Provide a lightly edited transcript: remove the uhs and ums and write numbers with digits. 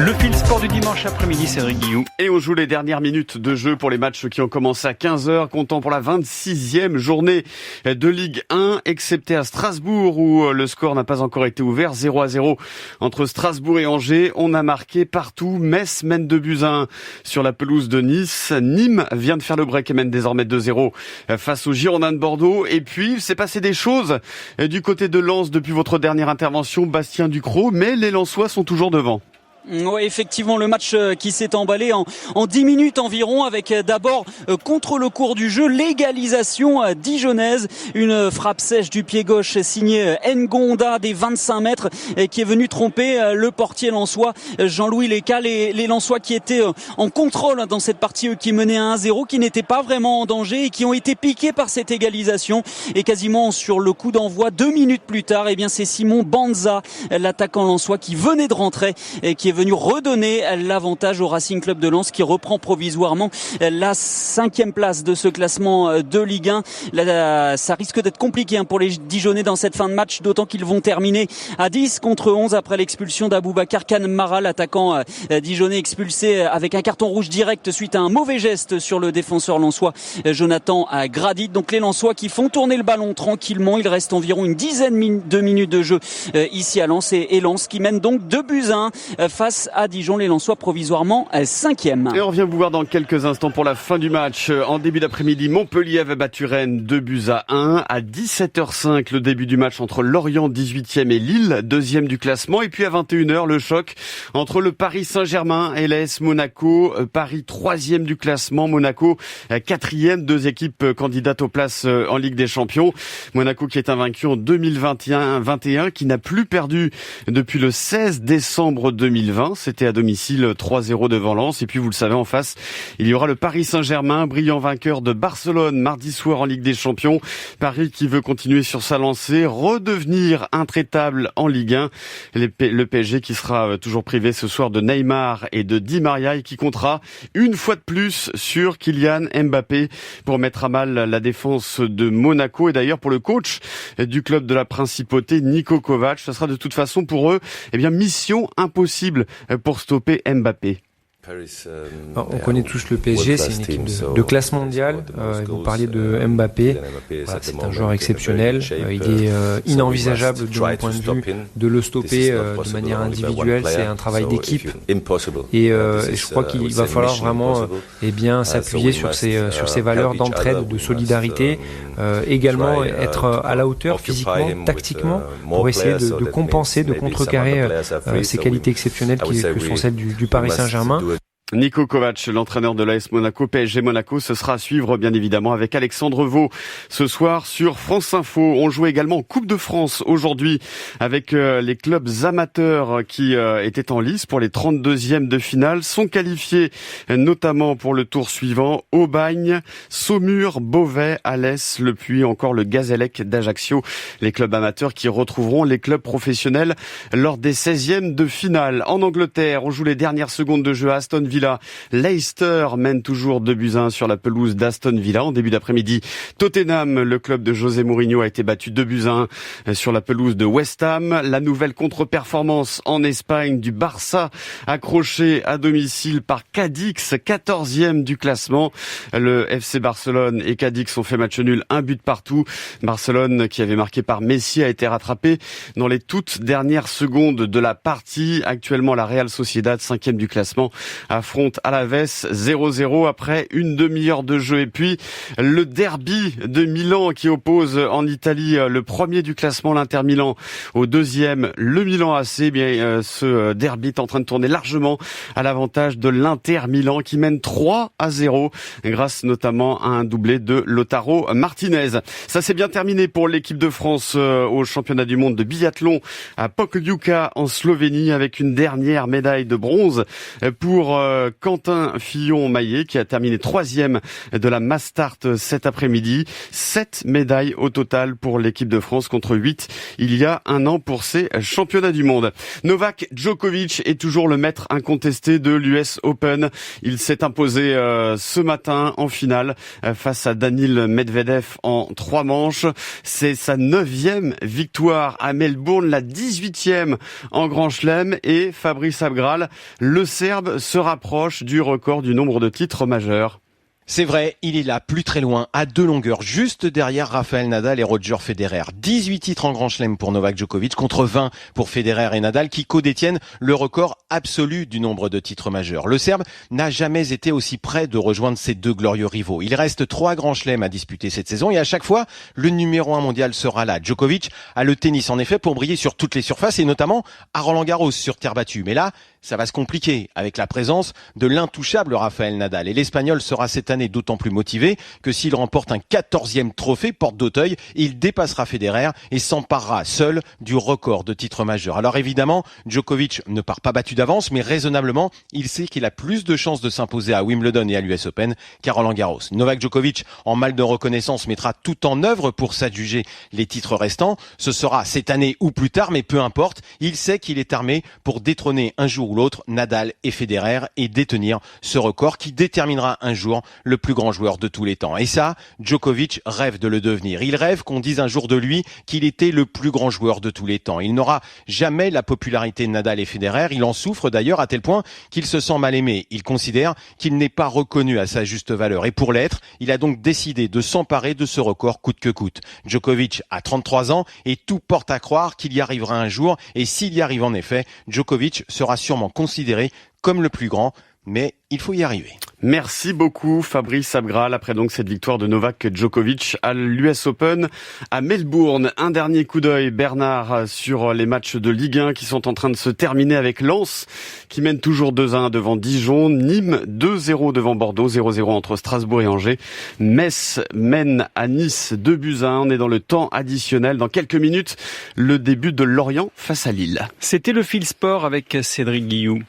Le fil sport du dimanche après-midi, Cédric Guillou. Et on joue les dernières minutes de jeu pour les matchs qui ont commencé à 15h, comptant pour la 26e journée de Ligue 1, excepté à Strasbourg où le score n'a pas encore été ouvert. 0-0 entre Strasbourg et Angers. On a marqué partout. Metz mène 2-1 sur la pelouse de Nice. Nîmes vient de faire le break et mène désormais 2-0 face aux Girondins de Bordeaux. Et puis, c'est passé des choses du côté de Lens depuis votre dernière intervention, Bastien Ducrot, mais les Lensois sont toujours devant. Oui, effectivement, le match qui s'est emballé en 10 minutes environ, avec d'abord contre le cours du jeu l'égalisation dijonnaise, une frappe sèche du pied gauche signée Ngonda des 25 mètres qui est venu tromper le portier lensois Jean-Louis Léca. Les Lensois qui étaient en contrôle dans cette partie, qui menaient à 1-0, qui n'étaient pas vraiment en danger et qui ont été piqués par cette égalisation. Et quasiment sur le coup d'envoi, 2 minutes plus tard, eh bien c'est Simon Banza, l'attaquant lensois, qui venait de rentrer et qui est venu redonner l'avantage au Racing Club de Lens, qui reprend provisoirement la 5e place de ce classement de Ligue 1. Là, ça risque d'être compliqué pour les Dijonnais dans cette fin de match, d'autant qu'ils vont terminer à 10 contre 11 après l'expulsion d'Aboubacar Kanmara, l'attaquant dijonnais expulsé avec un carton rouge direct suite à un mauvais geste sur le défenseur lensois Jonathan Gradit. Donc les Lensois qui font tourner le ballon tranquillement. Il reste environ une dizaine de minutes de jeu ici à Lens, et Lens qui mène donc 2-1 face à Dijon. Les Lensois provisoirement 5e. Et on revient vous voir dans quelques instants pour la fin du match. En début d'après-midi, Montpellier avait battu Rennes 2-1. À 17h05, le début du match entre Lorient 18e et Lille 2e du classement. Et puis à 21h, le choc entre le Paris Saint-Germain et l'AS Monaco. Paris 3e du classement, Monaco 4e, deux équipes candidates aux places en Ligue des Champions. Monaco qui est invaincu en 2021, qui n'a plus perdu depuis le 16 décembre 2020. C'était à domicile 3-0 devant Lens. Et puis vous le savez, en face, il y aura le Paris Saint-Germain, brillant vainqueur de Barcelone mardi soir en Ligue des Champions. Paris qui veut continuer sur sa lancée, redevenir intraitable en Ligue 1. Le PSG qui sera toujours privé ce soir de Neymar et de Di Maria, et qui comptera une fois de plus sur Kylian Mbappé pour mettre à mal la défense de Monaco. Et d'ailleurs, pour le coach du club de la Principauté, Niko Kovac, ce sera de toute façon pour eux mission impossible pour stopper Mbappé. On connaît tous le PSG, c'est une équipe de classe mondiale. Vous parliez de Mbappé, c'est un joueur exceptionnel. Il est inenvisageable de mon point de vue de le stopper de manière individuelle. C'est un travail d'équipe. Et je crois qu'il va falloir vraiment s'appuyer sur ces valeurs d'entraide, de solidarité. Également être à la hauteur physiquement, tactiquement, pour essayer de compenser, de contrecarrer ces qualités exceptionnelles que sont celles du Paris Saint-Germain. Niko Kovac, l'entraîneur de l'AS Monaco, PSG Monaco, ce sera à suivre bien évidemment avec Alexandre Vaux ce soir sur France Info. On joue également en Coupe de France aujourd'hui avec les clubs amateurs qui étaient en lice pour les 32e de finale, sont qualifiés notamment pour le tour suivant: Aubagne, Saumur, Beauvais, Alès, Le Puy, encore le Gazélec d'Ajaccio. Les clubs amateurs qui retrouveront les clubs professionnels lors des 16e de finale. En Angleterre, on joue les dernières secondes de jeu à Aston Villa. Leicester mène toujours 2-1 sur la pelouse d'Aston Villa. En début d'après-midi, Tottenham, le club de José Mourinho, a été battu 2-1 sur la pelouse de West Ham. La nouvelle contre-performance en Espagne du Barça, accroché à domicile par Cadix, 14e du classement. Le FC Barcelone et Cadix ont fait match nul, 1 but partout. Barcelone, qui avait marqué par Messi, a été rattrapé dans les toutes dernières secondes de la partie. Actuellement, la Real Sociedad, 5e du classement, affronte Alaves 0-0 après une demi-heure de jeu. Et puis le derby de Milan qui oppose en Italie le premier du classement, l'Inter Milan, au deuxième, le Milan AC. Ce derby est en train de tourner largement à l'avantage de l'Inter Milan qui mène 3-0 grâce notamment à un doublé de Lautaro Martinez. Ça s'est bien terminé pour l'équipe de France au championnat du monde de biathlon à Pokljuka en Slovénie, avec une dernière médaille de bronze pour Quentin Fillon-Maillet qui a terminé 3e de la Mass Start cet après-midi. 7 médailles au total pour l'équipe de France contre 8 il y a un an pour ces championnats du monde. Novak Djokovic est toujours le maître incontesté de l'US Open. Il s'est imposé ce matin en finale face à Daniil Medvedev en 3 manches. C'est sa 9e victoire à Melbourne, la 18e en Grand Chelem, et Fabrice Abgral, le Serbe, se rapproche du record du nombre de titres majeurs. C'est vrai, il est là, plus très loin, à 2 longueurs, juste derrière Rafael Nadal et Roger Federer. 18 titres en Grand Chelem pour Novak Djokovic contre 20 pour Federer et Nadal qui codétiennent le record absolu du nombre de titres majeurs. Le Serbe n'a jamais été aussi près de rejoindre ses 2 glorieux rivaux. Il reste 3 Grands Chelems à disputer cette saison et à chaque fois, le numéro 1 mondial sera là. Djokovic a le tennis en effet pour briller sur toutes les surfaces et notamment à Roland-Garros sur terre battue. Mais là, ça va se compliquer avec la présence de l'intouchable Rafael Nadal. Et l'Espagnol sera cette année d'autant plus motivé que s'il remporte un 14e trophée porte d'Auteuil, il dépassera Federer et s'emparera seul du record de titres majeurs. Alors évidemment, Djokovic ne part pas battu d'avance, mais raisonnablement, il sait qu'il a plus de chances de s'imposer à Wimbledon et à l'US Open qu'à Roland-Garros. Novak Djokovic, en mal de reconnaissance, mettra tout en œuvre pour s'adjuger les titres restants. Ce sera cette année ou plus tard, mais peu importe. Il sait qu'il est armé pour détrôner un jour ou l'autre Nadal et Federer et détenir ce record qui déterminera un jour le plus grand joueur de tous les temps. Et ça, Djokovic rêve de le devenir. Il rêve qu'on dise un jour de lui qu'il était le plus grand joueur de tous les temps. Il n'aura jamais la popularité de Nadal et Federer. Il en souffre d'ailleurs à tel point qu'il se sent mal aimé. Il considère qu'il n'est pas reconnu à sa juste valeur. Et pour l'être, il a donc décidé de s'emparer de ce record coûte que coûte. Djokovic a 33 ans et tout porte à croire qu'il y arrivera un jour. Et s'il y arrive en effet, Djokovic sera sûrement considéré comme le plus grand. Mais il faut y arriver. Merci beaucoup Fabrice Abgral. Après donc cette victoire de Novak Djokovic à l'US Open à Melbourne. Un dernier coup d'œil, Bernard, sur les matchs de Ligue 1 qui sont en train de se terminer avec Lens qui mène toujours 2-1 devant Dijon, Nîmes 2-0 devant Bordeaux, 0-0 entre Strasbourg et Angers. Metz mène à Nice 2-1. On est dans le temps additionnel. Dans quelques minutes, le début de Lorient face à Lille. C'était le Fil Sport avec Cédric Guillou.